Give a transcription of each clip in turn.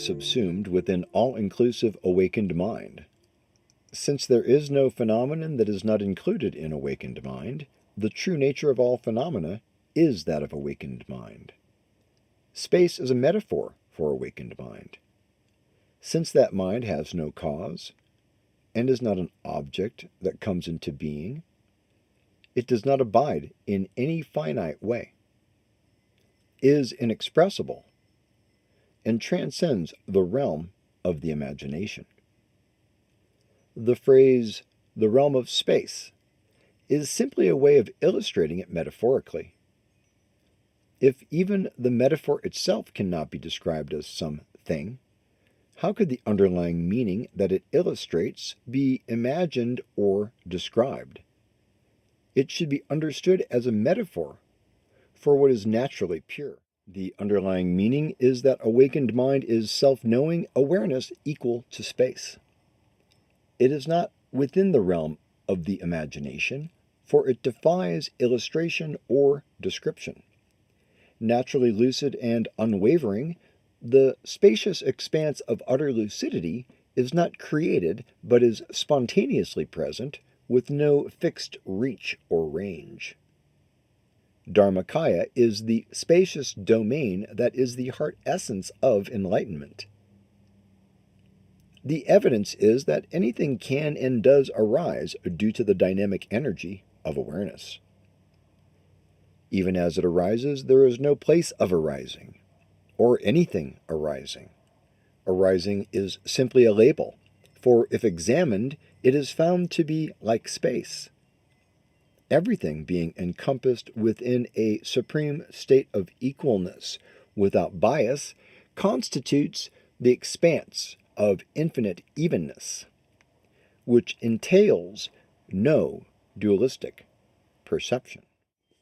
subsumed within all-inclusive awakened mind. Since there is no phenomenon that is not included in awakened mind, the true nature of all phenomena is that of awakened mind. Space is a metaphor for awakened mind. Since that mind has no cause, and is not an object that comes into being, it does not abide in any finite way, is inexpressible, and transcends the realm of the imagination. The phrase, the realm of space, is simply a way of illustrating it metaphorically. If even the metaphor itself cannot be described as something, how could the underlying meaning that it illustrates be imagined or described? It should be understood as a metaphor for what is naturally pure. The underlying meaning is that awakened mind is self-knowing awareness equal to space. It is not within the realm of the imagination, for it defies illustration or description. Naturally lucid and unwavering, the spacious expanse of utter lucidity is not created, but is spontaneously present, with no fixed reach or range. Dharmakaya is the spacious domain that is the heart essence of enlightenment. The evidence is that anything can and does arise due to the dynamic energy of awareness. Even as it arises, there is no place of arising, or anything arising. Arising is simply a label, for if examined, it is found to be like space. Everything being encompassed within a supreme state of equalness, without bias, constitutes the expanse of infinite evenness, which entails no dualistic perception.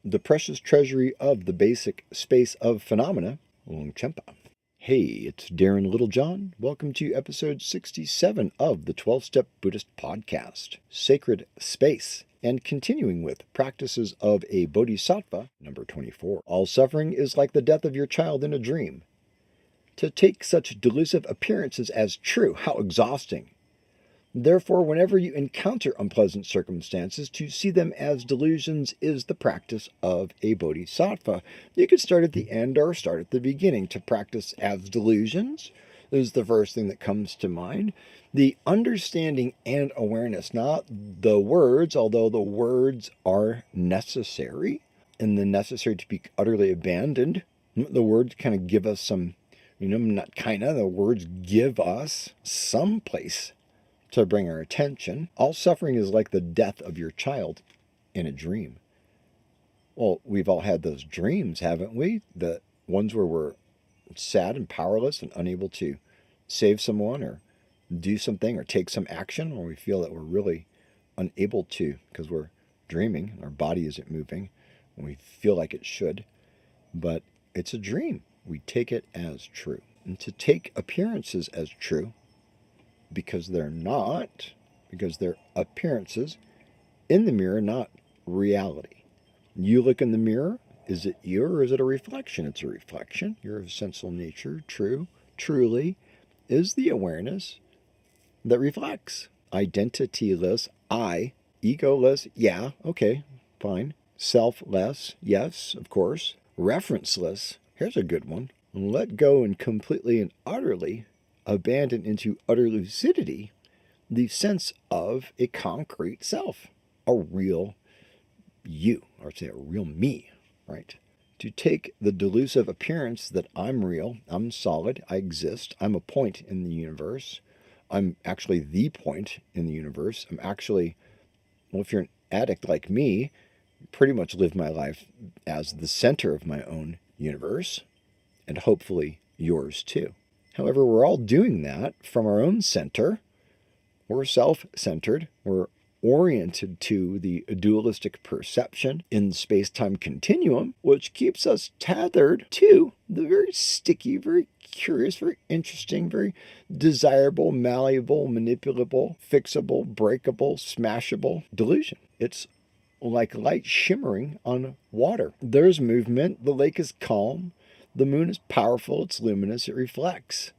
The precious treasury of the basic space of phenomena, Longchenpa. Hey, it's Darren Littlejohn. Welcome to episode 67 of the 12-Step Buddhist Podcast, Sacred Space, and continuing with Practices of a Bodhisattva, number 24. All suffering is like the death of your child in a dream. To take such delusive appearances as true, how exhausting. Therefore, whenever you encounter unpleasant circumstances, to see them as delusions is the practice of a bodhisattva. You could start at the end or start at the beginning. To practice as delusions is the first thing that comes to mind. The understanding and awareness, not the words, although the words are necessary, and then necessary to be utterly abandoned. The words kind of give us some, the words give us some place to bring our attention. All suffering is like the death of your child in a dream. Well, we've all had those dreams, haven't we? The ones where we're sad and powerless and unable to save someone or do something or take some action, or we feel that we're really unable to because we're dreaming and our body isn't moving and we feel like it should. But it's a dream. We take it as true. And to take appearances as true, because they're not, because they're appearances in the mirror, not reality. You look in the mirror, is it you or is it a reflection? It's a reflection. Your essential nature, truly, is the awareness that reflects. Identityless, I, egoless, yeah, okay, fine. Selfless, yes, of course. Referenceless, here's a good one. Let go and completely and utterly abandon into utter lucidity the sense of a concrete self, a real you, or say a real me, right? To take the delusive appearance that I'm real, I'm solid, I exist, I'm a point in the universe, I'm actually the point in the universe, I'm actually, well, if you're an addict like me, pretty much live my life as the center of my own universe, and hopefully yours too. However, we're all doing that from our own center. We're self-centered. We're oriented to the dualistic perception in the space-time continuum, which keeps us tethered to the very sticky, very curious, very interesting, very desirable, malleable, manipulable, fixable, breakable, smashable delusion. It's like light shimmering on water. There's movement. The lake is calm. The moon is powerful. It's luminous. It reflects.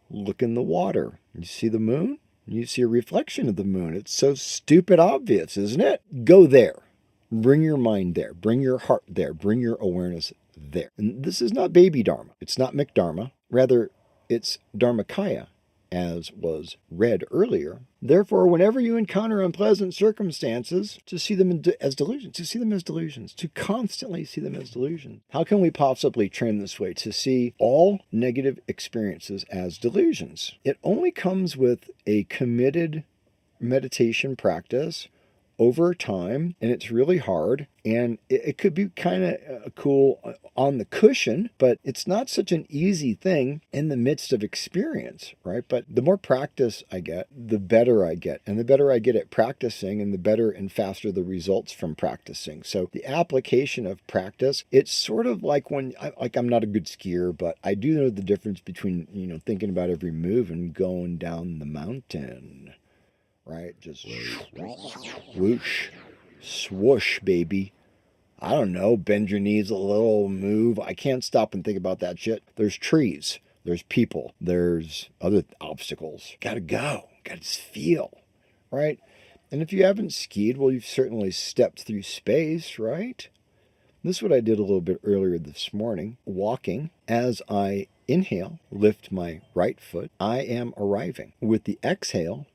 Look in the water. You see the moon? You see a reflection of the moon. It's so stupid obvious, isn't it? Go there. Bring your mind there. Bring your heart there. Bring your awareness there. And this is not baby Dharma. It's not McDharma. Rather, it's Dharmakaya, as was read earlier. Therefore, whenever you encounter unpleasant circumstances, to see them as delusions, to constantly see them as delusions. How can we possibly train this way to see all negative experiences as delusions? It only comes with a committed meditation practice over time, and it's really hard, and it could be kind of cool on the cushion, but it's not such an easy thing in the midst of experience, right? But the more practice I get, the better I get, and the better I get at practicing, and the better and faster the results from practicing. So the application of practice, it's sort of like when, I'm not a good skier, but I do know the difference between, thinking about every move and going down the mountain. Right? Just whoosh, swoosh, baby. I don't know, bend your knees a little, move. I can't stop and think about that shit. There's trees, there's people, there's other obstacles. Gotta go, gotta just feel, right? And if you haven't skied, well, you've certainly stepped through space, right? This is what I did a little bit earlier this morning, walking. As I inhale, lift my right foot, I am arriving. With the exhale,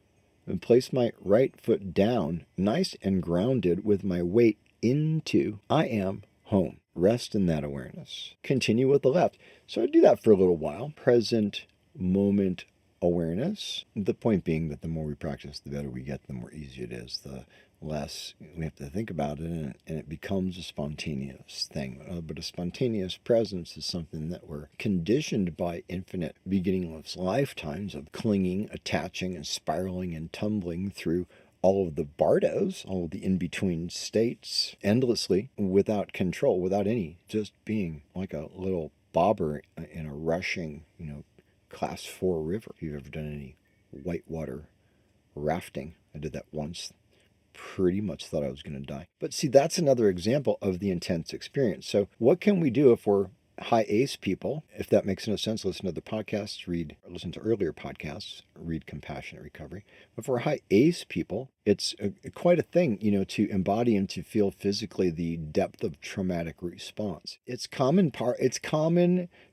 and place my right foot down, nice and grounded with my weight into, I am home. Rest in that awareness. Continue with the left. So I do that for a little while. Present moment awareness. The point being that the more we practice, the better we get, the more easy it is. The less we have to think about it, and it becomes a spontaneous thing. But a spontaneous presence is something that we're conditioned by infinite beginningless lifetimes of clinging, attaching, and spiraling and tumbling through all of the bardos, all of the in-between states, endlessly, without control, without any, just being like a little bobber in a rushing, class 4 river. If you've ever done any whitewater rafting, I did that once. Pretty much thought I was going to die. But see, that's another example of the intense experience. So what can we do if we're high ACE people? If that makes no sense, listen to the podcasts, listen to earlier podcasts, read Compassionate Recovery. If we're high ACE people, it's quite a thing, to embody and to feel physically the depth of traumatic response. It's common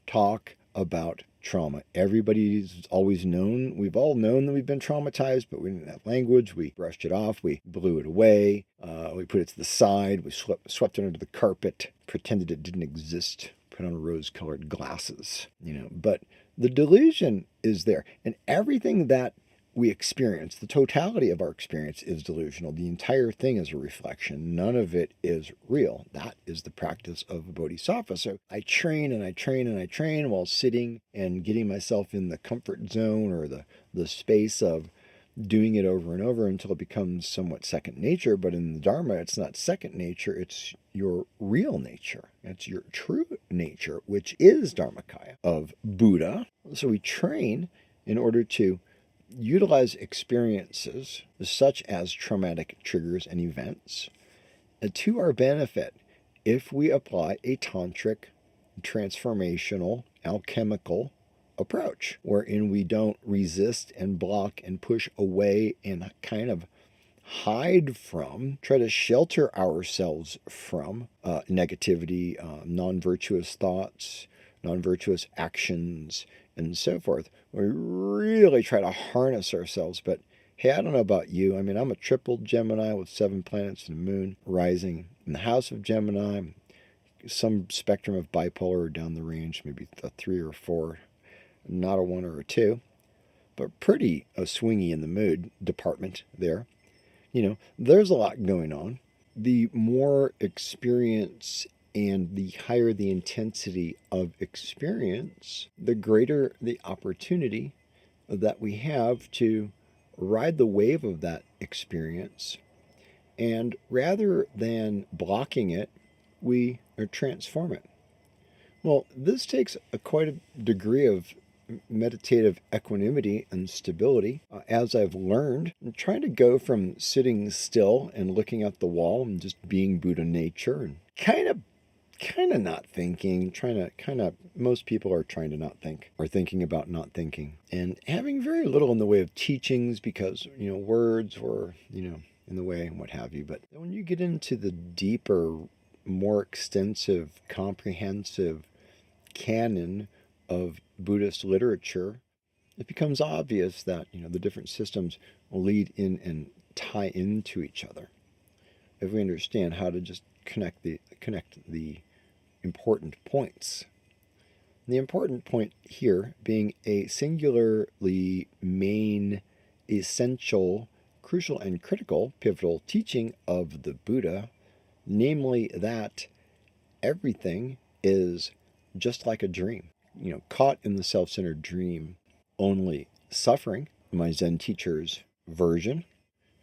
talk about trauma. Everybody's always known, we've all known that we've been traumatized, but we didn't have language. We brushed it off. We blew it away. We put it to the side. We swept it under the carpet, pretended it didn't exist, put on rose-colored glasses, But the delusion is there. And everything that we experience, the totality of our experience is delusional. The entire thing is a reflection. None of it is real. That is the practice of a bodhisattva. So I train and I train and I train while sitting and getting myself in the comfort zone or the space of doing it over and over until it becomes somewhat second nature. But in the Dharma, it's not second nature. It's your real nature. It's your true nature, which is Dharmakaya of Buddha. So we train in order to utilize experiences such as traumatic triggers and events to our benefit if we apply a tantric, transformational, alchemical approach, wherein we don't resist and block and push away and kind of hide from, try to shelter ourselves from negativity, non-virtuous thoughts, non-virtuous actions, and so forth. We really try to harness ourselves, but hey, I don't know about you. I mean, I'm a triple Gemini with 7 planets and a moon rising in the house of Gemini, some spectrum of bipolar down the range, maybe a 3 or 4, not a 1 or a 2, but pretty swingy in the mood department there. There's a lot going on. The more experience and the higher the intensity of experience, the greater the opportunity that we have to ride the wave of that experience. And rather than blocking it, we transform it. Well, this takes quite a degree of meditative equanimity and stability. As I've learned, I'm trying to go from sitting still and looking at the wall and just being Buddha nature and kind of kind of not thinking, most people are trying to not think, or thinking about not thinking, and having very little in the way of teachings because, words were, in the way and what have you. But when you get into the deeper, more extensive, comprehensive canon of Buddhist literature, it becomes obvious that, the different systems lead in and tie into each other. If we understand how to just connect the important points. The important point here being a singularly main, essential, crucial, and critical pivotal teaching of the Buddha, namely that everything is just like a dream. Caught in the self-centered dream, only suffering, my Zen teacher's version,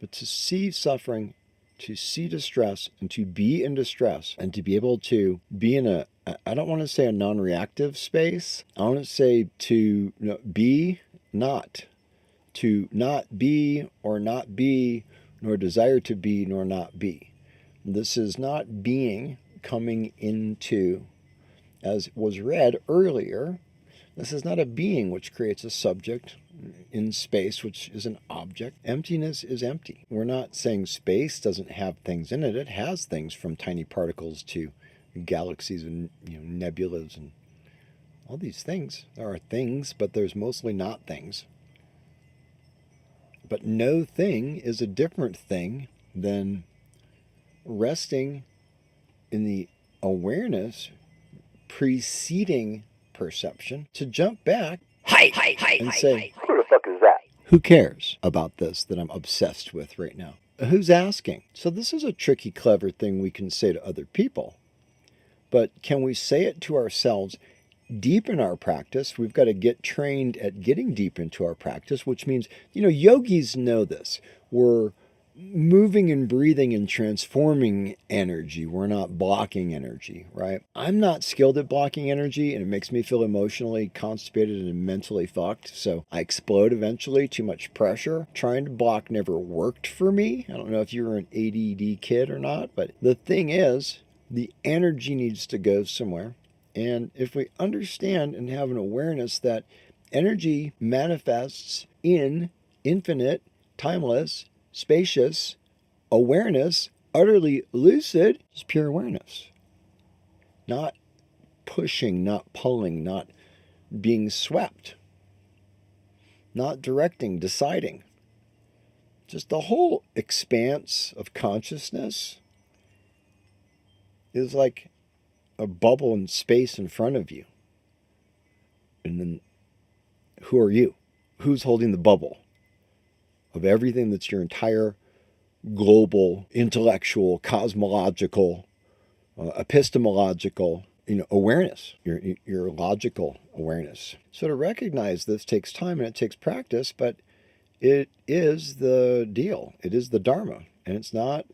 but to see suffering, to see distress, and to be in distress, and to be able to be in I don't want to say a non-reactive space. I want to say to be not. To not be or not be, nor desire to be nor not be. This is not being coming into, as was read earlier, this is not a being which creates a subject in space, which is an object. Emptiness is empty. We're not saying space doesn't have things in it. It has things, from tiny particles to galaxies and nebulas and all these things. There are things, but there's mostly not things. But no thing is a different thing than resting in the awareness preceding perception, to jump back and say, who the fuck is that? Who cares about this that I'm obsessed with right now? Who's asking? So this is a tricky, clever thing we can say to other people. But can we say it to ourselves deep in our practice? We've got to get trained at getting deep into our practice, which means, yogis know this. We're moving and breathing and transforming energy. We're not blocking energy, right? I'm not skilled at blocking energy, and it makes me feel emotionally constipated and mentally fucked. So I explode eventually. Too much pressure. Trying to block never worked for me. I don't know if you were an ADD kid or not, but the thing is, the energy needs to go somewhere. And if we understand and have an awareness that energy manifests in infinite, timeless, spacious awareness, utterly lucid, is pure awareness. Not pushing, not pulling, not being swept, not directing, deciding. Just the whole expanse of consciousness is like a bubble in space in front of you. And then who are you? Who's holding the bubble of everything that's your entire global, intellectual, cosmological, epistemological, awareness, your logical awareness. So to recognize this takes time and it takes practice, but it is the deal. It is the Dharma. And it's not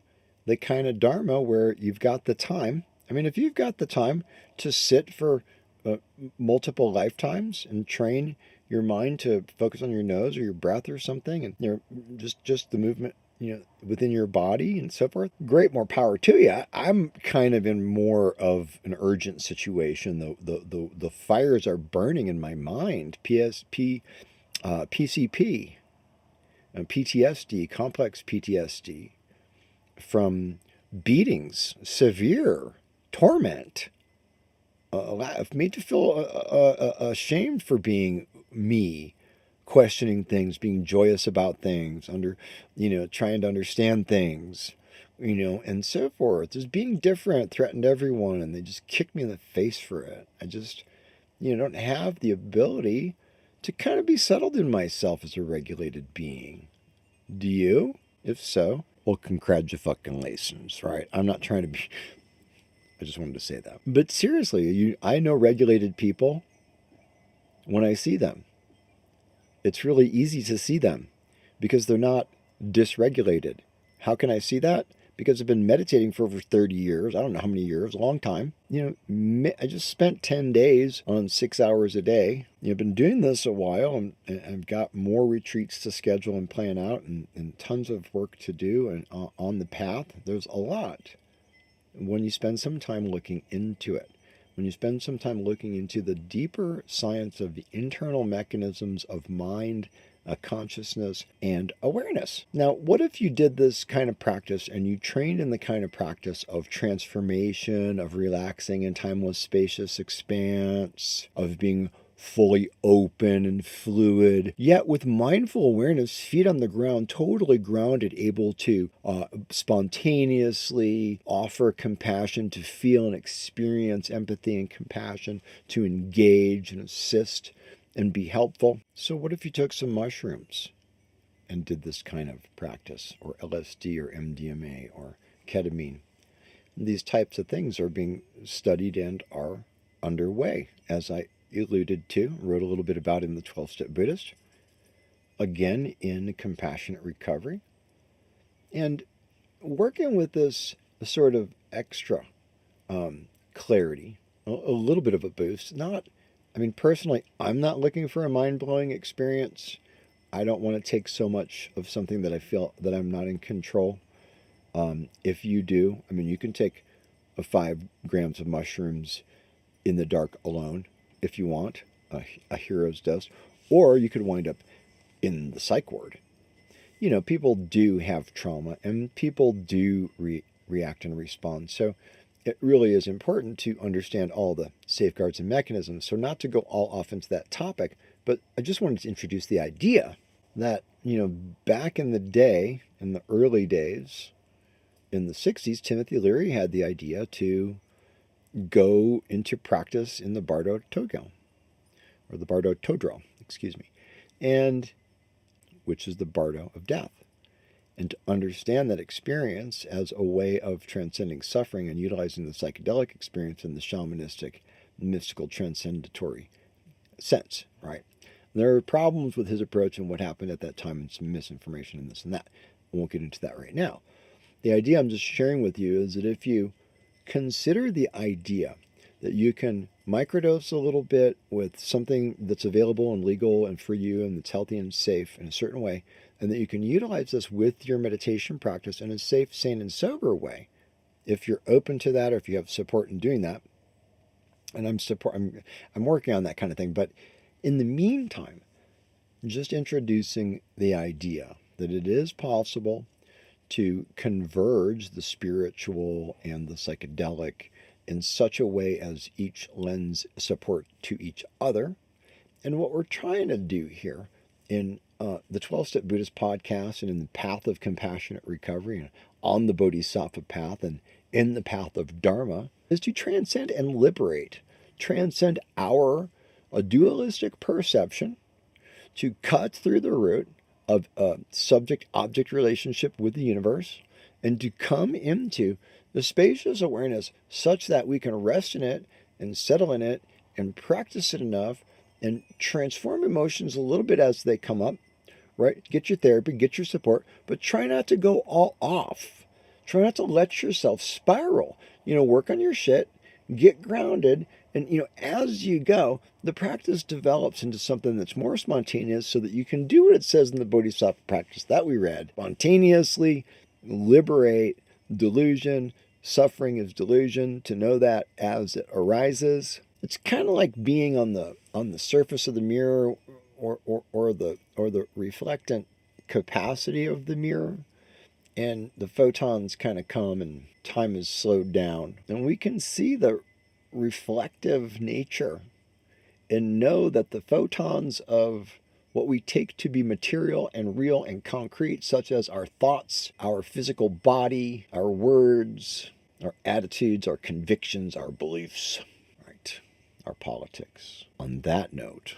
the kind of Dharma where you've got the time. I mean, if you've got the time to sit for multiple lifetimes and train your mind to focus on your nose or your breath or something, and just the movement, within your body and so forth, great, more power to you. I'm kind of in more of an urgent situation. The fires are burning in my mind. PCP, PTSD, complex PTSD from beatings, severe torment, made to feel ashamed for being me, questioning things, being joyous about things, trying to understand things, and so forth. Just being different threatened everyone, and they just kicked me in the face for it. I just, don't have the ability to kind of be settled in myself as a regulated being. Do you? If so, well, congratulations, right? I'm not trying to be... I just wanted to say that. But seriously, I know regulated people when I see them. It's really easy to see them because they're not dysregulated. How can I see that? Because I've been meditating for over 30 years. I don't know how many years, a long time. I just spent 10 days on 6 hours a day. I've been doing this a while, and I've got more retreats to schedule and plan out, and tons of work to do, and on the path. There's a lot. when you spend some time looking into it, when you spend some time looking into the deeper science of the internal mechanisms of mind, consciousness, and awareness. Now, what if you did this kind of practice and you trained in the kind of practice of transformation, of relaxing in timeless, spacious expanse, of being fully open and fluid, yet with mindful awareness, feet on the ground, totally grounded, able to spontaneously offer compassion, to feel and experience empathy and compassion, to engage and assist and be helpful. So what if you took some mushrooms and did this kind of practice, or LSD or MDMA or ketamine? These types of things are being studied and are underway, as I alluded to, wrote a little bit about in the 12-Step Buddhist, again in Compassionate Recovery, and working with this sort of extra clarity, a little bit of a boost. Personally, I'm not looking for a mind-blowing experience. I don't want to take so much of something that I feel that I'm not in control. If you do, you can take 5 grams of mushrooms in the dark alone, if you want, a hero's dose, or you could wind up in the psych ward. People do have trauma, and people do react and respond. So it really is important to understand all the safeguards and mechanisms. So not to go all off into that topic, but I just wanted to introduce the idea that, back in the day, in the early days, in the 60s, Timothy Leary had the idea to go into practice in the Bardo Todro, or the Bardo Todro, and which is the Bardo of death, and to understand that experience as a way of transcending suffering and utilizing the psychedelic experience in the shamanistic, mystical, transcendatory sense, right? There are problems with his approach and what happened at that time, and some misinformation and this and that. I won't get into that right now. The idea I'm just sharing with you is that if you consider the idea that you can microdose a little bit with something that's available and legal and for you and that's healthy and safe in a certain way, and that you can utilize this with your meditation practice in a safe, sane, and sober way, if you're open to that or if you have support in doing that. And I'm working on that kind of thing. But in the meantime, just introducing the idea that it is possible to converge the spiritual and the psychedelic in such a way as each lends support to each other. And what we're trying to do here in the 12-Step Buddhist Podcast and in the path of compassionate recovery and on the Bodhisattva path and in the path of Dharma is to transcend and liberate, transcend our dualistic perception, to cut through the root of a subject-object relationship with the universe, and to come into the spacious awareness such that we can rest in it and settle in it and practice it enough and transform emotions a little bit as they come up, right? Get your therapy, get your support, but try not to go all off. Try not to let yourself spiral. Work on your shit, get grounded, and as you go, the practice develops into something that's more spontaneous so that you can do what it says in the Bodhisattva practice that we read. Spontaneously liberate delusion. Suffering is delusion. To know that as it arises. It's kind of like being on the surface of the mirror or the reflectant capacity of the mirror, and the photons kind of come and time is slowed down, and we can see the reflective nature and know that the photons of what we take to be material and real and concrete, such as our thoughts, our physical body, our words, our attitudes, our convictions, our beliefs, right? Our politics. On that note,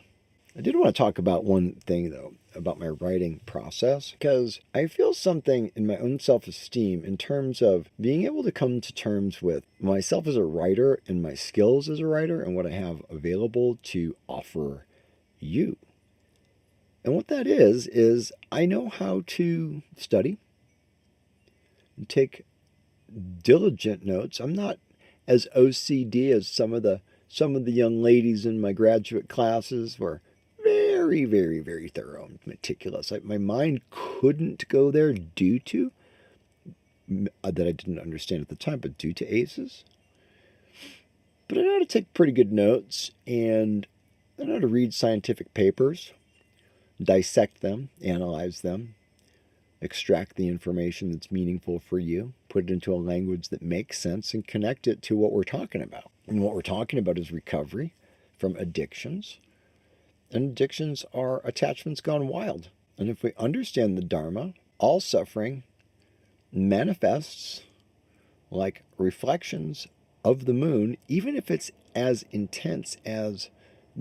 I did want to talk about one thing, though, about my writing process, because I feel something in my own self-esteem in terms of being able to come to terms with myself as a writer and my skills as a writer and what I have available to offer you. And what that is I know how to study and take diligent notes. I'm not as OCD as some of the young ladies in my graduate classes were very, very, very thorough and meticulous. My mind couldn't go there due to that I didn't understand at the time, but due to ACEs. But I know how to take pretty good notes, and I know how to read scientific papers, dissect them, analyze them, extract the information that's meaningful for you, put it into a language that makes sense, and connect it to what we're talking about. And what we're talking about is recovery from addictions. And addictions are attachments gone wild. And if we understand the Dharma, all suffering manifests like reflections of the moon, even if it's as intense as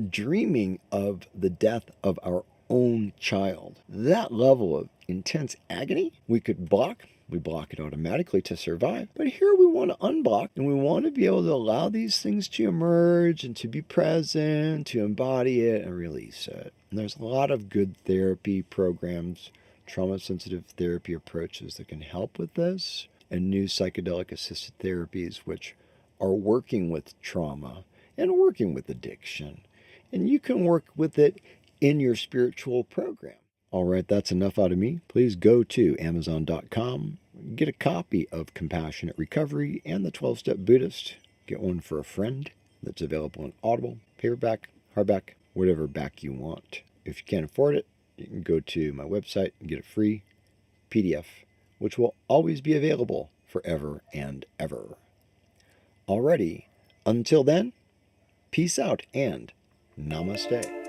dreaming of the death of our own child. That level of intense agony we could block. We block it automatically to survive. But here we want to unblock, and we want to be able to allow these things to emerge and to be present, to embody it and release it. And there's a lot of good therapy programs, trauma-sensitive therapy approaches that can help with this, and new psychedelic-assisted therapies which are working with trauma and working with addiction. And you can work with it in your spiritual program. All right, that's enough out of me. Please go to Amazon.com, get a copy of Compassionate Recovery and the 12-Step Buddhist. Get one for a friend. That's available in Audible, paperback, hardback, whatever back you want. If you can't afford it, you can go to my website and get a free PDF, which will always be available forever and ever. Alrighty, until then, peace out and namaste.